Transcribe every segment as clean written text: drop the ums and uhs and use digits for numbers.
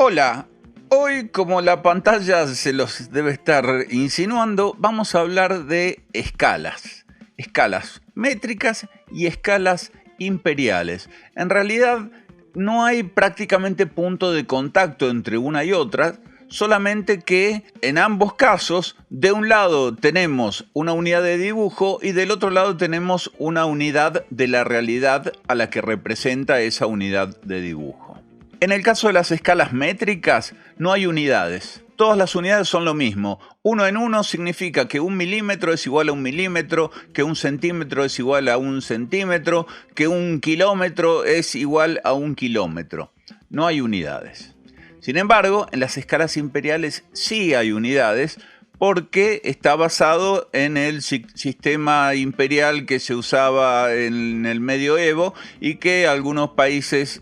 Hola, hoy como la pantalla se los debe estar insinuando, vamos a hablar de escalas. Escalas métricas y escalas imperiales. En realidad no hay prácticamente punto de contacto entre una y otra, solamente que en ambos casos, de un lado tenemos una unidad de dibujo y del otro lado tenemos una unidad de la realidad a la que representa esa unidad de dibujo. En el caso de las escalas métricas, no hay unidades. Todas las unidades son lo mismo. 1 en 1 significa que 1 milímetro es igual a 1 milímetro, que 1 centímetro es igual a 1 centímetro, que 1 kilómetro es igual a 1 kilómetro. No hay unidades. Sin embargo, en las escalas imperiales sí hay unidades, porque está basado en el sistema imperial que se usaba en el medioevo y que algunos países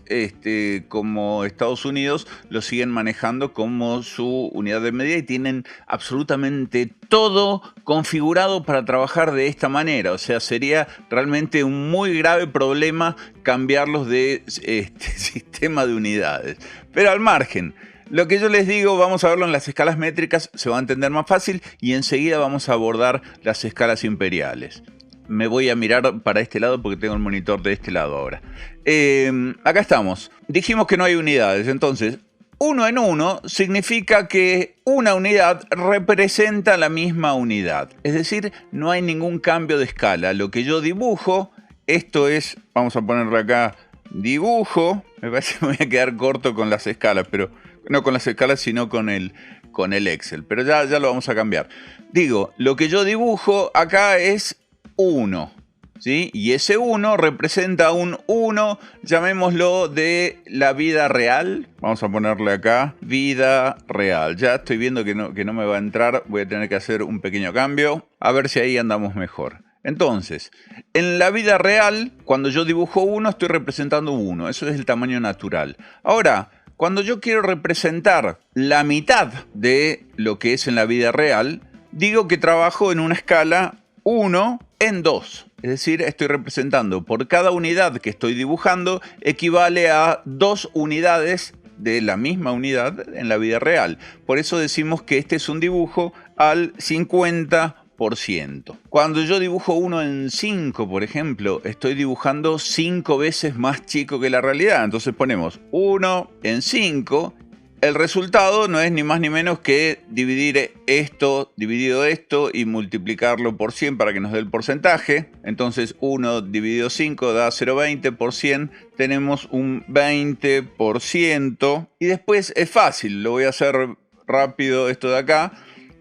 como Estados Unidos lo siguen manejando como su unidad de medida y tienen absolutamente todo configurado para trabajar de esta manera. O sea, sería realmente un muy grave problema cambiarlos de sistema de unidades. Pero al margen, lo que yo les digo, vamos a verlo en las escalas métricas, se va a entender más fácil y enseguida vamos a abordar las escalas imperiales. Me voy a mirar para este lado porque tengo el monitor de este lado ahora. Acá estamos. Dijimos que no hay unidades, entonces 1 en 1 significa que una unidad representa la misma unidad. Es decir, no hay ningún cambio de escala. Lo que yo dibujo, esto es, vamos a ponerle acá, dibujo. Me parece que me voy a quedar corto con las escalas, pero no con las escalas, sino con el Excel. Pero ya lo vamos a cambiar. Digo, lo que yo dibujo acá es 1. ¿Sí? Y ese 1 representa un 1, llamémoslo de la vida real. Vamos a ponerle acá, vida real. Ya estoy viendo que no me va a entrar. Voy a tener que hacer un pequeño cambio. A ver si ahí andamos mejor. Entonces, en la vida real, cuando yo dibujo 1, estoy representando 1. Eso es el tamaño natural. Ahora, cuando yo quiero representar la mitad de lo que es en la vida real, digo que trabajo en una escala 1 en 2. Es decir, estoy representando por cada unidad que estoy dibujando, equivale a 2 unidades de la misma unidad en la vida real. Por eso decimos que este es un dibujo al 50%. Cuando yo dibujo 1 en 5, por ejemplo, estoy dibujando 5 veces más chico que la realidad. Entonces ponemos 1 en 5. El resultado no es ni más ni menos que dividir esto, dividido esto y multiplicarlo por 100 para que nos dé el porcentaje. Entonces 1 dividido 5 da 0,20. Por 100 tenemos un 20%. Y después es fácil, lo voy a hacer rápido esto de acá,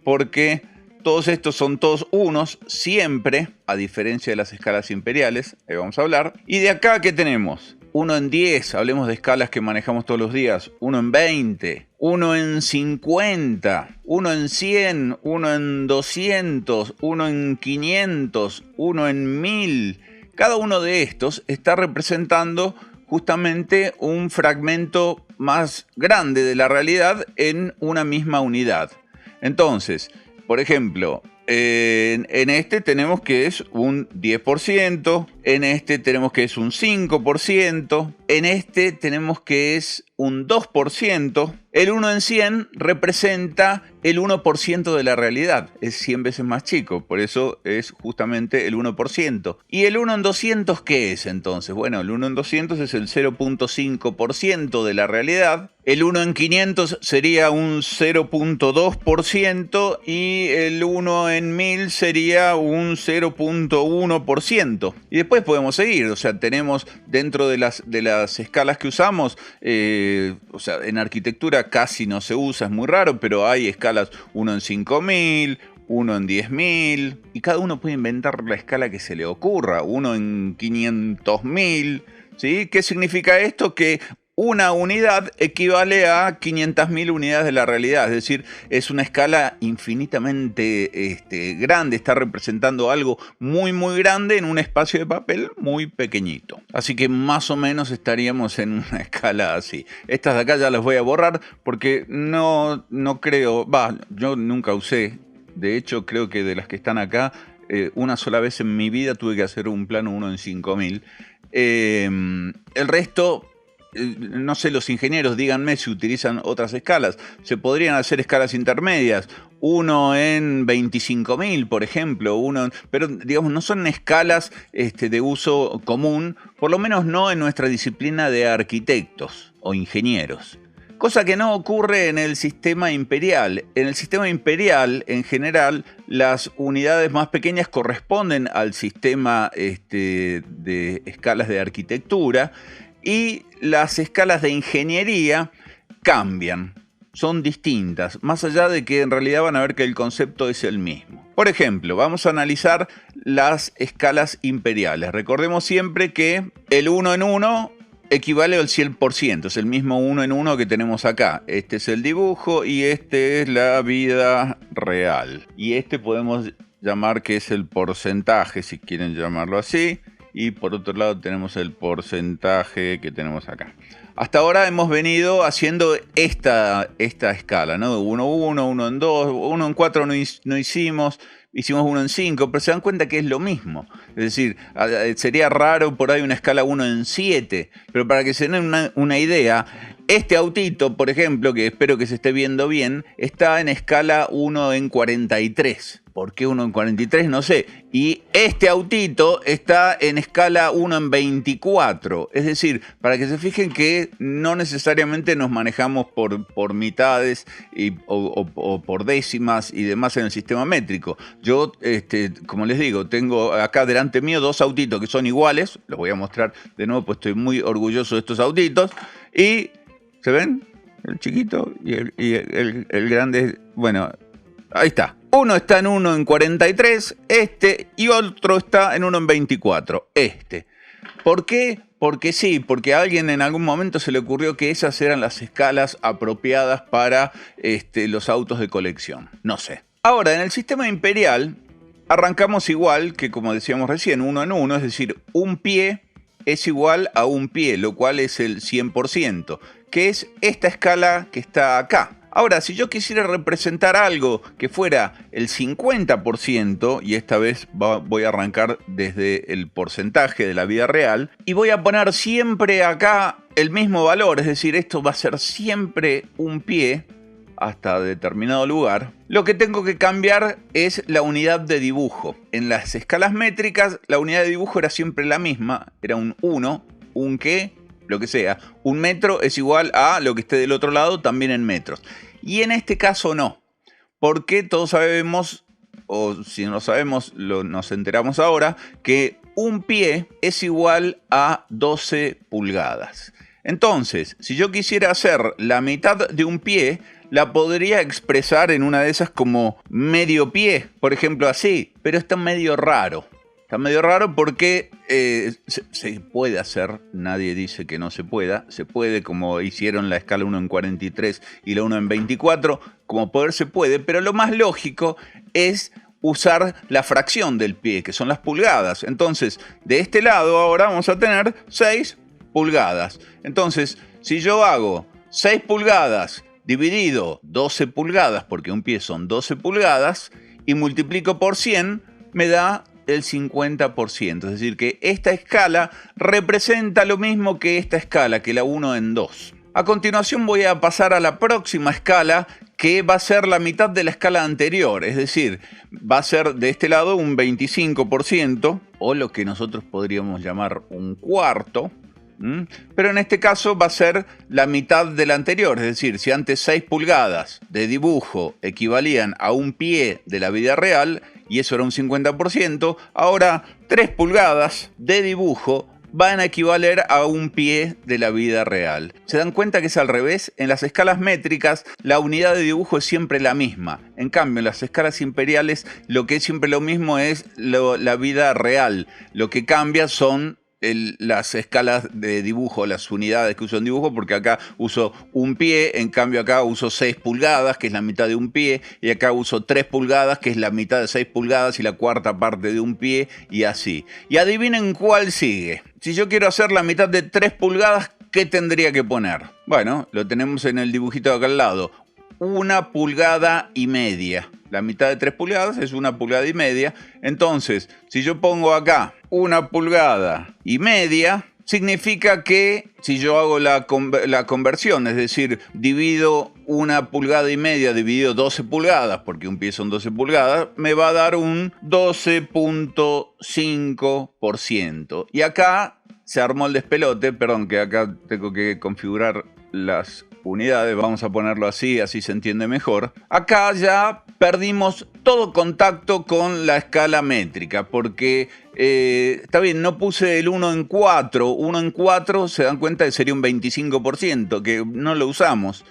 porque todos estos son todos unos, siempre, a diferencia de las escalas imperiales, ahí vamos a hablar. Y de acá, ¿qué tenemos? 1 en 10, hablemos de escalas que manejamos todos los días. 1 en 20, 1 en 50, 1 en 100, 1 en 200, 1 en 500, 1 en 1000. Cada uno de estos está representando justamente un fragmento más grande de la realidad en una misma unidad. Entonces, por ejemplo, en este tenemos que es un 10%, en este tenemos que es un 5%, en este tenemos que es un 2%. El 1 en 100 representa el 1% de la realidad, es 100 veces más chico, por eso es justamente el 1%. ¿Y el 1 en 200 qué es entonces? Bueno, el 1 en 200 es el 0,5% de la realidad. El 1 en 500 sería un 0,2% y el 1 en 1000 sería un 0,1%. Y después podemos seguir, o sea, tenemos dentro de las escalas que usamos, o sea, en arquitectura casi no se usa, es muy raro, pero hay escalas 1 en 5000, 1 en 10.000, y cada uno puede inventar la escala que se le ocurra, 1 en 500.000, ¿sí? ¿Qué significa esto? Que una unidad equivale a 500.000 unidades de la realidad, es decir, es una escala infinitamente grande, está representando algo muy muy grande en un espacio de papel muy pequeñito. Así que más o menos estaríamos en una escala así. Estas de acá ya las voy a borrar porque no creo, yo nunca usé, de hecho creo que de las que están acá, una sola vez en mi vida tuve que hacer un plano 1 en 5000. El resto no sé, los ingenieros, díganme si utilizan otras escalas. Se podrían hacer escalas intermedias. 1 en 25.000, por ejemplo. Pero, digamos, no son escalas de uso común, por lo menos no en nuestra disciplina de arquitectos o ingenieros. Cosa que no ocurre en el sistema imperial. En el sistema imperial, en general, las unidades más pequeñas corresponden al sistema de escalas de arquitectura y las escalas de ingeniería cambian, son distintas, más allá de que en realidad van a ver que el concepto es el mismo. Por ejemplo, vamos a analizar las escalas imperiales. Recordemos siempre que el 1 en 1 equivale al 100%, es el mismo 1 en 1 que tenemos acá. Este es el dibujo y este es la vida real. Y podemos llamar que es el porcentaje, si quieren llamarlo así. Y por otro lado tenemos el porcentaje que tenemos acá. Hasta ahora hemos venido haciendo esta escala, ¿no? 1 en 1, 1 en 2, 1 en 4 no hicimos 1 en 5, pero se dan cuenta que es lo mismo. Es decir, sería raro por ahí una escala 1 en 7, pero para que se den una idea, este autito, por ejemplo, que espero que se esté viendo bien, está en escala 1 en 43. ¿Por qué 1 en 43? No sé. Y este autito está en escala 1 en 24. Es decir, para que se fijen que no necesariamente nos manejamos por mitades o por décimas y demás en el sistema métrico. Yo, como les digo, tengo acá delante mío 2 autitos que son iguales. Los voy a mostrar de nuevo, pues estoy muy orgulloso de estos autitos. Y, ¿se ven? El chiquito y el grande. Bueno, ahí está. Uno está en 1 en 43, y otro está en 1 en 24, ¿Por qué? Porque sí, porque a alguien en algún momento se le ocurrió que esas eran las escalas apropiadas para los autos de colección. No sé. Ahora, en el sistema imperial, arrancamos igual que, como decíamos recién, 1 en 1, es decir, un pie es igual a un pie, lo cual es el 100%, que es esta escala que está acá. Ahora, si yo quisiera representar algo que fuera el 50%, y esta vez voy a arrancar desde el porcentaje de la vida real, y voy a poner siempre acá el mismo valor, es decir, esto va a ser siempre un pie hasta determinado lugar, lo que tengo que cambiar es la unidad de dibujo. En las escalas métricas, la unidad de dibujo era siempre la misma, era un 1, un qué, lo que sea. Un metro es igual a lo que esté del otro lado, también en metros. Y en este caso no, porque todos sabemos, o si no lo sabemos, nos enteramos ahora, que un pie es igual a 12 pulgadas. Entonces, si yo quisiera hacer la mitad de un pie, la podría expresar en una de esas como medio pie, por ejemplo así, pero está medio raro. Está medio raro porque se puede hacer, nadie dice que no se pueda. Se puede, como hicieron la escala 1 en 43 y la 1 en 24, como poder se puede, pero lo más lógico es usar la fracción del pie, que son las pulgadas. Entonces, de este lado ahora vamos a tener 6 pulgadas. Entonces, si yo hago 6 pulgadas dividido 12 pulgadas, porque un pie son 12 pulgadas, y multiplico por 100, me da el 50%, es decir, que esta escala representa lo mismo que esta escala, que la 1 en 2. A continuación voy a pasar a la próxima escala, que va a ser la mitad de la escala anterior, es decir, va a ser de este lado un 25%, o lo que nosotros podríamos llamar un cuarto, pero en este caso va a ser la mitad de la anterior, es decir, si antes 6 pulgadas de dibujo equivalían a un pie de la vida real, y eso era un 50%, ahora 3 pulgadas de dibujo van a equivaler a un pie de la vida real. ¿Se dan cuenta que es al revés? En las escalas métricas la unidad de dibujo es siempre la misma. En cambio, en las escalas imperiales lo que es siempre lo mismo es la vida real. Lo que cambia son las escalas de dibujo, las unidades que uso en dibujo, porque acá uso un pie, en cambio acá uso 6 pulgadas, que es la mitad de un pie, y acá uso 3 pulgadas, que es la mitad de 6 pulgadas y la cuarta parte de un pie, y así. Y adivinen cuál sigue. Si yo quiero hacer la mitad de 3 pulgadas, ¿qué tendría que poner? Bueno, lo tenemos en el dibujito de acá al lado. 1,5 pulgadas. La mitad de 3 pulgadas es 1,5 pulgadas. Entonces, si yo pongo acá 1,5 pulgadas, significa que si yo hago la conversión, es decir, divido 1,5 pulgadas dividido 12 pulgadas, porque un pie son 12 pulgadas, me va a dar un 12.5%. Y acá se armó el despelote, perdón, que acá tengo que configurar las unidades, vamos a ponerlo así se entiende mejor. Acá ya perdimos todo contacto con la escala métrica, porque está bien, no puse el 1 en 4, 1 en 4 se dan cuenta que sería un 25%, que no lo usamos.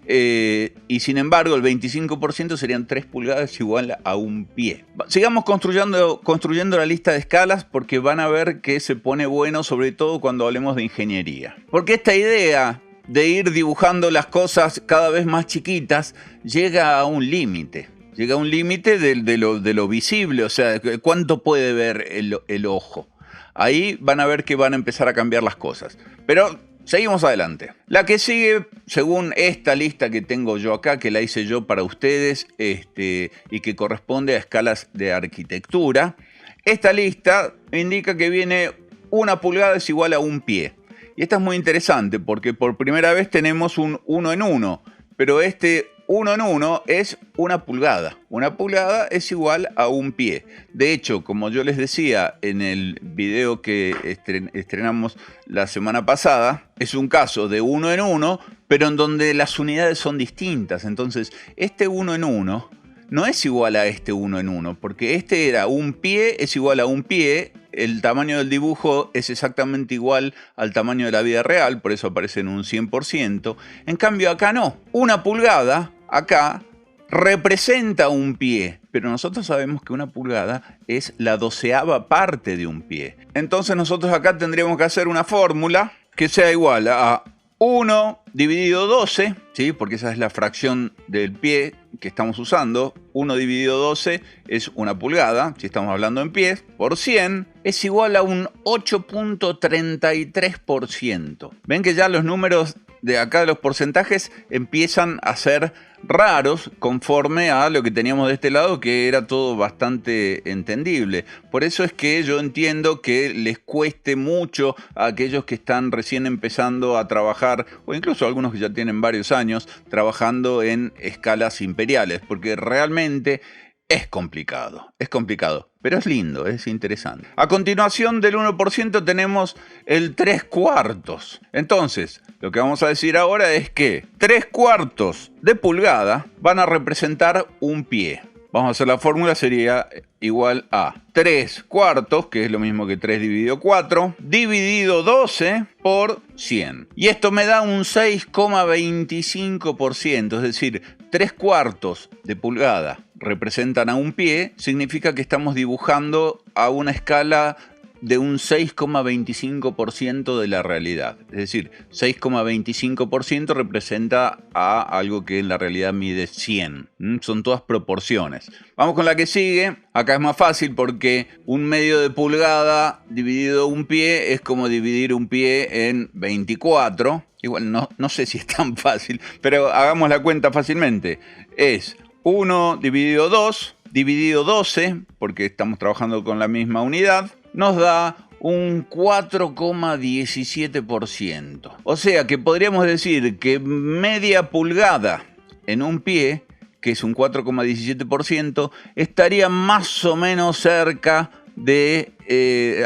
Y sin embargo el 25% serían 3 pulgadas igual a un pie. Sigamos construyendo la lista de escalas, porque van a ver que se pone bueno, sobre todo cuando hablemos de ingeniería. Porque esta idea de ir dibujando las cosas cada vez más chiquitas llega a un límite. Llega a un límite de lo visible, o sea, cuánto puede ver el ojo. Ahí van a ver que van a empezar a cambiar las cosas. Pero seguimos adelante. La que sigue, según esta lista que tengo yo acá, que la hice yo para ustedes, y que corresponde a escalas de arquitectura, esta lista indica que viene 1 pulgada es igual a un pie. Y esta es muy interesante porque por primera vez tenemos un 1 en 1, pero este 1 en 1 es 1 pulgada. 1 pulgada es igual a un pie. De hecho, como yo les decía en el video que estrenamos la semana pasada, es un caso de 1 en 1, pero en donde las unidades son distintas. Entonces, este 1 en 1 no es igual a este 1 en 1, porque este era un pie, es igual a un pie. El tamaño del dibujo es exactamente igual al tamaño de la vida real, por eso aparece en un 100%. En cambio acá no. 1 pulgada acá representa un pie, pero nosotros sabemos que 1 pulgada es la 12ª parte de un pie. Entonces nosotros acá tendríamos que hacer una fórmula que sea igual a 1 dividido 12, ¿sí? Porque esa es la fracción del pie que estamos usando. 1 dividido 12 es 1 pulgada, si estamos hablando en pies, por 100 es igual a un 8.33%. Ven que ya los números de acá, los porcentajes, empiezan a ser raros conforme a lo que teníamos de este lado, que era todo bastante entendible. Por eso es que yo entiendo que les cueste mucho a aquellos que están recién empezando a trabajar, o incluso algunos que ya tienen varios años trabajando en escalas imperiales, porque realmente es complicado, pero es lindo, es interesante. A continuación del 1% tenemos el 3/4. Entonces, lo que vamos a decir ahora es que 3/4 de pulgada van a representar un pie. Vamos a hacer la fórmula, sería igual a 3/4, que es lo mismo que 3 dividido 4, dividido 12 por 100. Y esto me da un 6,25%, es decir, 3/4 de pulgada representan a un pie, significa que estamos dibujando a una escala de un 6,25% de la realidad. Es decir, 6,25% representa a algo que en la realidad mide 100. Son todas proporciones. Vamos con la que sigue. Acá es más fácil porque 1/2 de pulgada dividido un pie es como dividir un pie en 24. Igual no sé si es tan fácil, pero hagamos la cuenta fácilmente. Es 1 dividido 2 dividido 12, porque estamos trabajando con la misma unidad, nos da un 4,17%. O sea que podríamos decir que media pulgada en un pie, que es un 4,17%, estaría más o menos cerca de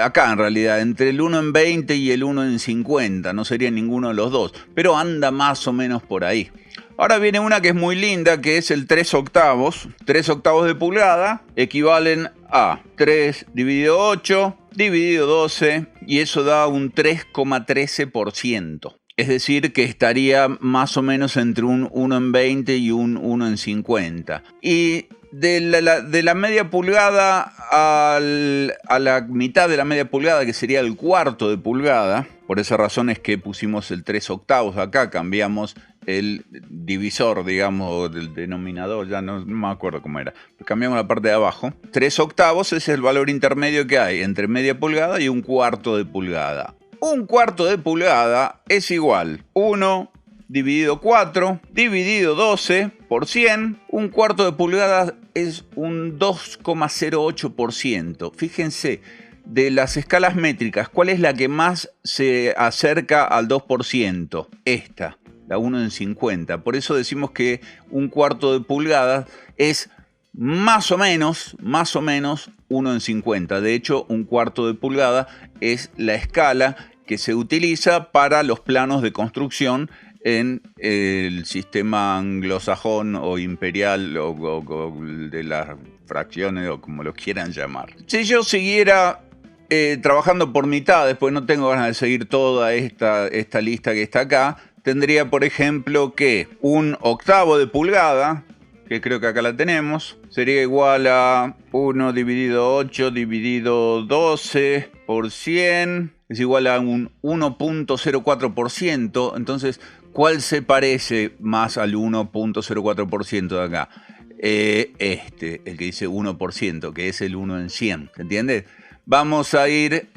acá en realidad, entre el 1 en 20 y el 1 en 50. No sería ninguno de los dos, pero anda más o menos por ahí. Ahora viene una que es muy linda, que es el 3/8. 3/8 de pulgada equivalen a 3 dividido 8 dividido 12, y eso da un 3,13%. Es decir, que estaría más o menos entre un 1 en 20 y un 1 en 50. Y de la media pulgada a la mitad de la media pulgada, que sería el 1/4 de pulgada, por esa razón es que pusimos el 3/8 acá, cambiamos el divisor, digamos, del denominador, ya no me acuerdo cómo era, cambiamos la parte de abajo. 3/8 es el valor intermedio que hay entre media pulgada y un 1/4 de pulgada. Un 1/4 de pulgada es igual 1 dividido 4 dividido 12 por 100. Un 1/4 de pulgada es un 2,08%. Fíjense, de las escalas métricas, ¿cuál es la que más se acerca al 2%? Esta, la 1 en 50. Por eso decimos que un cuarto de pulgada es más o menos 1 en 50. De hecho, un cuarto de pulgada es la escala que se utiliza para los planos de construcción en el sistema anglosajón o imperial o de las fracciones o como lo quieran llamar. Si yo siguiera trabajando por mitades, pues no tengo ganas de seguir toda esta lista que está acá, tendría por ejemplo que un octavo de pulgada, que creo que acá la tenemos, sería igual a 1 dividido 8 dividido 12 por 100, es igual a un 1.04%. Entonces, ¿cuál se parece más al 1.04% de acá? El que dice 1%, que es el 1 en 100, ¿se entiende? Vamos a ir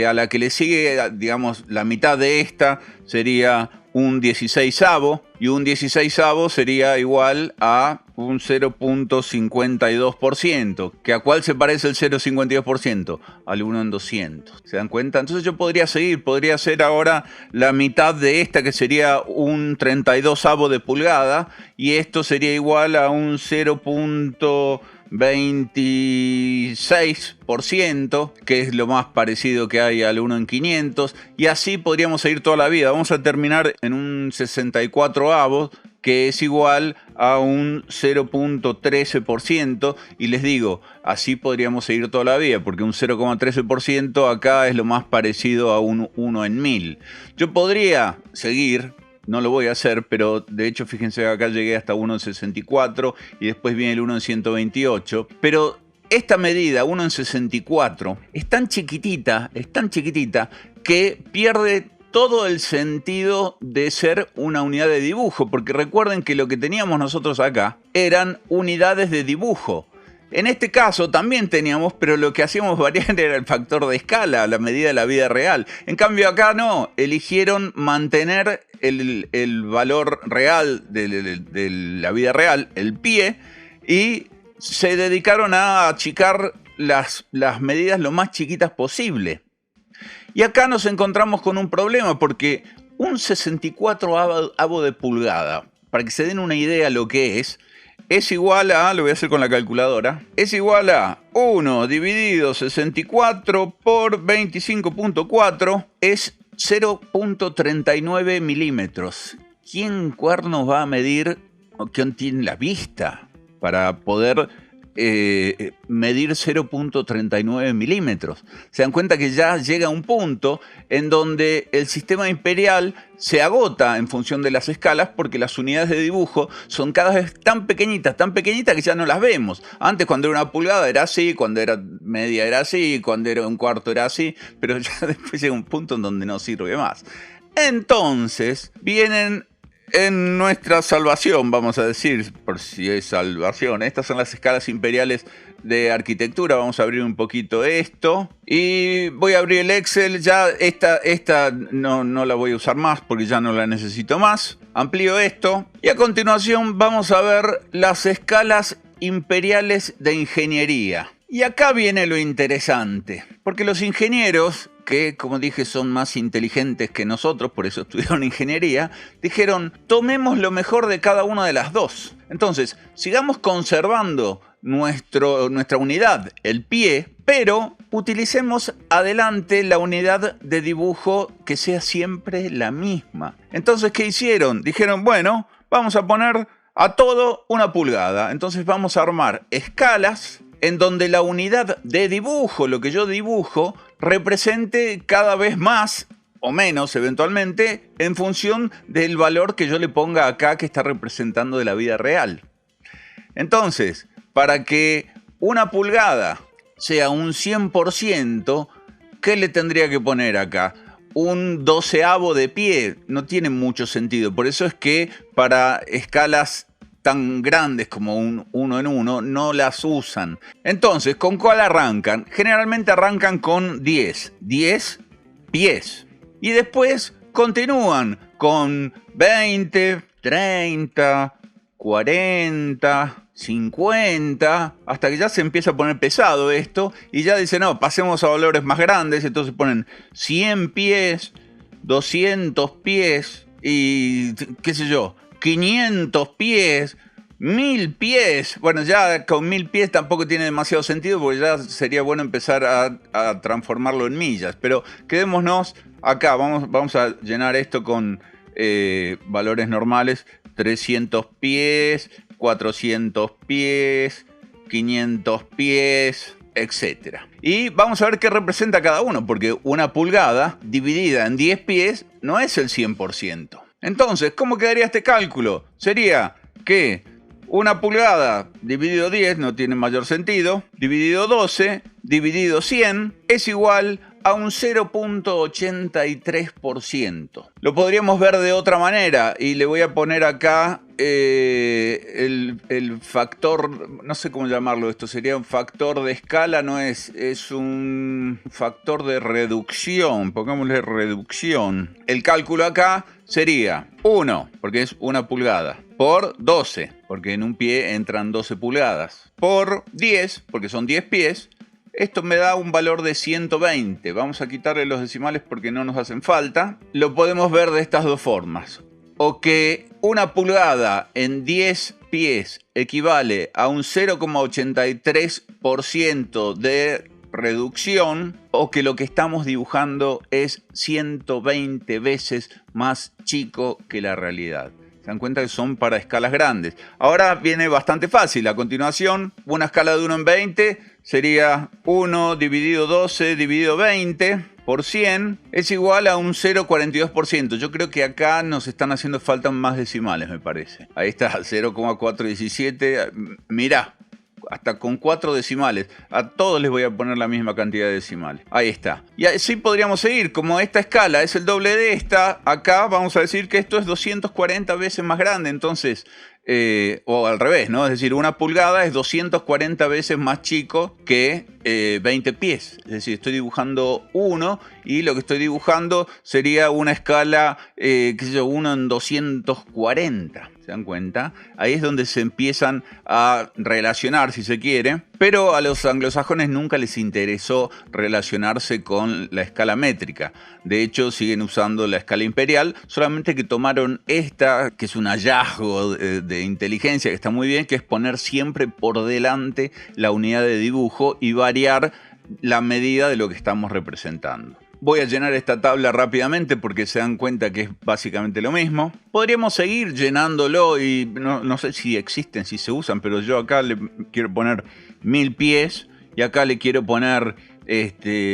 a la que le sigue, digamos, la mitad de esta sería un 16avo, y un 16avo sería igual a un 0.52%. ¿Que a cuál se parece el 0.52%? Al 1 en 200. ¿Se dan cuenta? Entonces yo podría seguir, podría hacer ahora la mitad de esta, que sería un 32avo de pulgada, y esto sería igual a un 0.26%, que es lo más parecido que hay al 1 en 500, y así podríamos seguir toda la vida. Vamos a terminar en un 64avo, que es igual a un 0.13%, y les digo, así podríamos seguir toda la vida, porque un 0.13% acá es lo más parecido a un 1 en 1000. Yo podría seguir, no lo voy a hacer, pero de hecho fíjense que acá llegué hasta 1 en 64 y después viene el 1 en 128, pero esta medida, 1 en 64, es tan chiquitita que pierde todo el sentido de ser una unidad de dibujo, porque recuerden que lo que teníamos nosotros acá eran unidades de dibujo. En este caso también teníamos, pero lo que hacíamos variar era el factor de escala, la medida de la vida real. En cambio acá no, eligieron mantener el valor real de la vida real, el pie, y se dedicaron a achicar las medidas lo más chiquitas posible. Y acá nos encontramos con un problema, porque un 64avo de pulgada, para que se den una idea lo que es igual a, lo voy a hacer con la calculadora, es igual a 1 dividido 64 por 25.4, es 0.39 milímetros. ¿Quién cuernos va a medir, o quién tiene la vista para poder medir 0.39 milímetros? Se dan cuenta que ya llega un punto en donde el sistema imperial se agota en función de las escalas, porque las unidades de dibujo son cada vez tan pequeñitas que ya no las vemos. Antes, cuando era una pulgada era así, cuando era media era así, cuando era un cuarto era así, pero ya después llega un punto en donde no sirve más. Entonces vienen en nuestra salvación, vamos a decir, por si es salvación. Estas son las escalas imperiales de arquitectura. Vamos a abrir un poquito esto. Y voy a abrir el Excel. Ya esta no la voy a usar más porque ya no la necesito más. Amplío esto. Y a continuación vamos a ver las escalas imperiales de ingeniería. Y acá viene lo interesante. Porque los ingenieros, que como dije son más inteligentes que nosotros, por eso estudiaron ingeniería, dijeron, tomemos lo mejor de cada una de las dos. Entonces, sigamos conservando nuestra unidad, el pie, pero utilicemos adelante la unidad de dibujo que sea siempre la misma. Entonces, ¿qué hicieron? Dijeron, bueno, vamos a poner a todo 1 pulgada. Entonces vamos a armar escalas en donde la unidad de dibujo, lo que yo dibujo, represente cada vez más o menos eventualmente en función del valor que yo le ponga acá, que está representando de la vida real. Entonces, para que 1 pulgada sea un 100%, ¿qué le tendría que poner acá? Un 12avo de pie. No tiene mucho sentido. Por eso es que para escalas tan grandes como un 1 en 1 no las usan. Entonces, ¿con cuál arrancan? Generalmente arrancan con 10 pies. Y después continúan con 20, 30, 40, 50, hasta que ya se empieza a poner pesado esto y ya dicen, no, pasemos a valores más grandes, entonces ponen 100 pies, 200 pies y qué sé yo, 500 pies, 1000 pies. Bueno, ya con 1000 pies tampoco tiene demasiado sentido porque ya sería bueno empezar a transformarlo en millas, pero quedémonos acá, vamos a llenar esto con valores normales. 300 pies, 400 pies, 500 pies, etc. Y vamos a ver qué representa cada uno, porque una pulgada dividida en 10 pies no es el 100%. Entonces, ¿cómo quedaría este cálculo? Sería que una pulgada dividido 10 no tiene mayor sentido, dividido 12, dividido 100 es igual a un 0.83%. Lo podríamos ver de otra manera y le voy a poner acá el factor, no sé cómo llamarlo, esto sería un factor de escala, no es un factor de reducción, pongámosle reducción. El cálculo acá sería 1, porque es una pulgada, por 12, porque en un pie entran 12 pulgadas, por 10, porque son 10 pies. Esto me da un valor de 120. Vamos a quitarle los decimales porque no nos hacen falta. Lo podemos ver de estas dos formas. O que una pulgada en 10 pies equivale a un 0,83% de reducción, o que lo que estamos dibujando es 120 veces más chico que la realidad. Se dan cuenta que son para escalas grandes. Ahora viene bastante fácil. A continuación, una escala de 1 en 20 sería 1 dividido 12 dividido 20 por 100 es igual a un 0,42%. Yo creo que acá nos están haciendo falta más decimales, me parece. Ahí está, 0,417. Mirá, hasta con 4 decimales. A todos les voy a poner la misma cantidad de decimales. Ahí está. Y así podríamos seguir. Como esta escala es el doble de esta, acá vamos a decir que esto es 240 veces más grande. Entonces, o al revés, ¿no? Es decir, una pulgada es 240 veces más chico que 20 pies. Es decir, estoy dibujando 1 y lo que estoy dibujando sería una escala, qué sé yo, 1 en 240. ¿Se dan cuenta? Ahí es donde se empiezan a relacionar, si se quiere. Pero a los anglosajones nunca les interesó relacionarse con la escala métrica. De hecho, siguen usando la escala imperial, solamente que tomaron esta, que es un hallazgo de inteligencia que está muy bien, que es poner siempre por delante la unidad de dibujo y variar la medida de lo que estamos representando. Voy a llenar esta tabla rápidamente porque se dan cuenta que es básicamente lo mismo. Podríamos seguir llenándolo y no sé si existen, si se usan, pero yo acá le quiero poner 1000 pies y acá le quiero poner,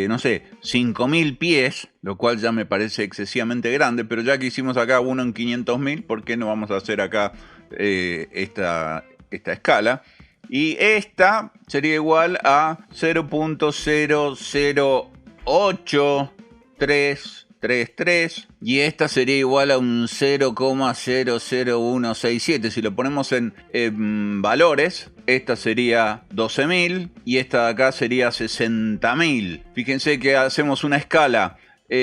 no sé, 5000 pies, lo cual ya me parece excesivamente grande, pero ya que hicimos acá uno en 500.000, ¿por qué no vamos a hacer acá esta escala? Y esta sería igual a 0.00833 y esta sería igual a un 0,00167. Si lo ponemos en valores, esta sería 12.000 y esta de acá sería 60.000. Fíjense que hacemos una escala 1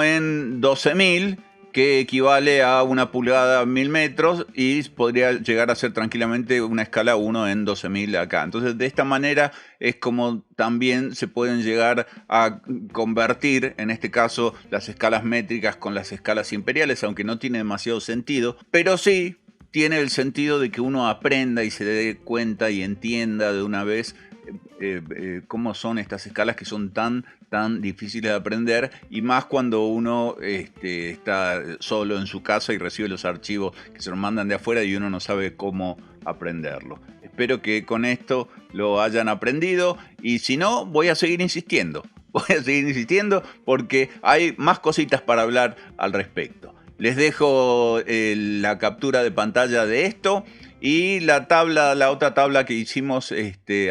en 12.000, que equivale a una pulgada 1000 metros y podría llegar a ser tranquilamente una escala 1 en 12.000 acá. Entonces, de esta manera es como también se pueden llegar a convertir, en este caso, las escalas métricas con las escalas imperiales, aunque no tiene demasiado sentido, pero sí tiene el sentido de que uno aprenda y se dé cuenta y entienda de una vez cómo son estas escalas que son tan difíciles de aprender, y más cuando uno está solo en su casa y recibe los archivos que se nos mandan de afuera y uno no sabe cómo aprenderlo. Espero que con esto lo hayan aprendido y si no, voy a seguir insistiendo. Voy a seguir insistiendo porque hay más cositas para hablar al respecto. Les dejo la captura de pantalla de esto y la otra tabla que hicimos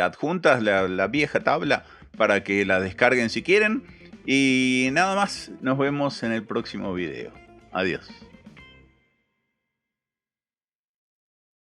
adjuntas, la vieja tabla, para que la descarguen si quieren. Y nada más, nos vemos en el próximo video. Adiós.